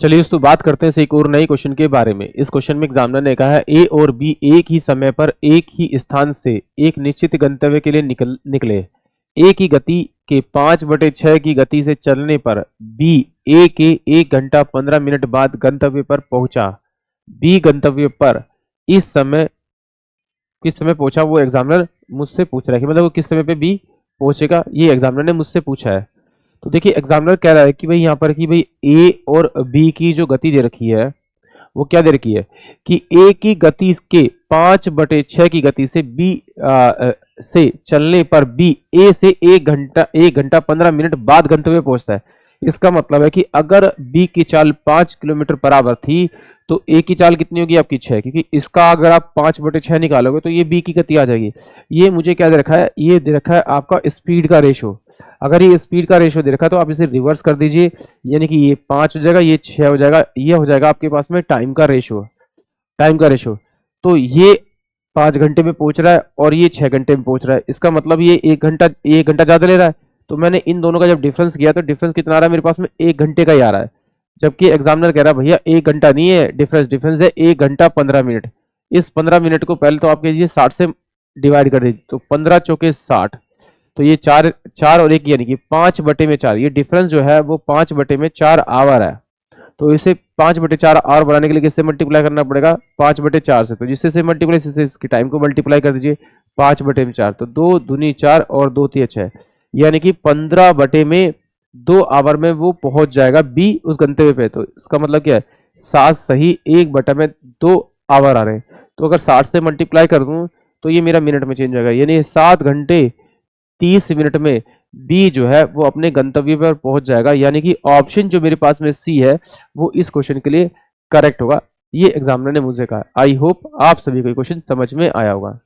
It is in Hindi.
चलिए दोस्तों बात करते हैं इस एक और नए क्वेश्चन के बारे में। इस क्वेश्चन में एग्जामिनर ने कहा है ए और बी एक ही समय पर एक ही स्थान से एक निश्चित गंतव्य के लिए निकले। ए की गति के 5/6 की गति से चलने पर बी ए के 1 घंटा 15 मिनट बाद गंतव्य पर पहुंचा। बी गंतव्य पर इस समय किस समय पहुंचा वो एग्जामिनर मुझसे पूछ रहा है कि मतलब वो किस समय पे बी पहुंचेगा, ये एग्जामिनर ने मुझसे पूछा है। तो देखिए एग्जामिनर कह रहा है कि भाई यहाँ पर कि भाई ए और बी की जो गति दे रखी है वो क्या दे रखी है कि ए की गति के 5/6 की गति से बी से चलने पर बी ए से 1 घंटा 15 मिनट बाद गंतव्य पहुंचता है। इसका मतलब है कि अगर बी की चाल 5 किलोमीटर/आवर थी तो ए की चाल कितनी होगी आपकी 6, क्योंकि इसका अगर आप 5/6 निकालोगे तो ये बी की गति आ जाएगी। ये मुझे क्या दे रखा है, ये दे रखा है आपका स्पीड का रेशो। अगर ये स्पीड का रेशो दे रखा है तो आप इसे रिवर्स कर दीजिए, यानी कि ये 5 हो जाएगा, ये 6 हो जाएगा, ये हो जाएगा आपके पास में टाइम का रेशो। टाइम का रेशो तो ये 5 घंटे में पहुंच रहा है और ये 6 घंटे में पहुंच रहा है। इसका मतलब ये 1 घंटा ज्यादा ले रहा है। तो मैंने इन दोनों का जब डिफरेंस किया तो डिफरेंस कितना आ रहा है मेरे पास में, 1 घंटे का ही आ रहा है। जबकि एग्जामिनर कह रहा है भैया 1 घंटा नहीं है डिफरेंस, डिफरेंस है 1 घंटा 15 मिनट। इस 15 मिनट को पहले तो आप कीजिए 60 से डिवाइड कर दीजिए, तो 15 चौके 60, तो ये 4 4 और 1 यानी कि 5/4, ये डिफरेंस जो है वो 5/4 आवर है। तो इसे 5/4 आवर बनाने के लिए किससे मल्टीप्लाई करना पड़ेगा, 5/4 से। तो जिससे से मल्टीप्लाई से इसकी टाइम को मल्टीप्लाई कर दीजिए 5/4, तो 2 दूनी 4 और 2 तिया 6, यानी कि 15/2 आवर में वो पहुंच जाएगा बी उस गंतव्य पे। तो इसका मतलब क्या है, 7 सही 1/2 आवर आ रहे हैं। तो अगर 60 से मल्टीप्लाई कर दूं तो ये मेरा मिनट में चेंज हो जाएगा, यानी 7 घंटे 30 मिनट में बी जो है वो अपने गंतव्य पर पहुंच जाएगा। यानी कि ऑप्शन जो मेरे पास में सी है वो इस क्वेश्चन के लिए करेक्ट होगा। ये एग्जामिनर ने मुझे कहा। आई होप आप सभी को क्वेश्चन समझ में आया होगा।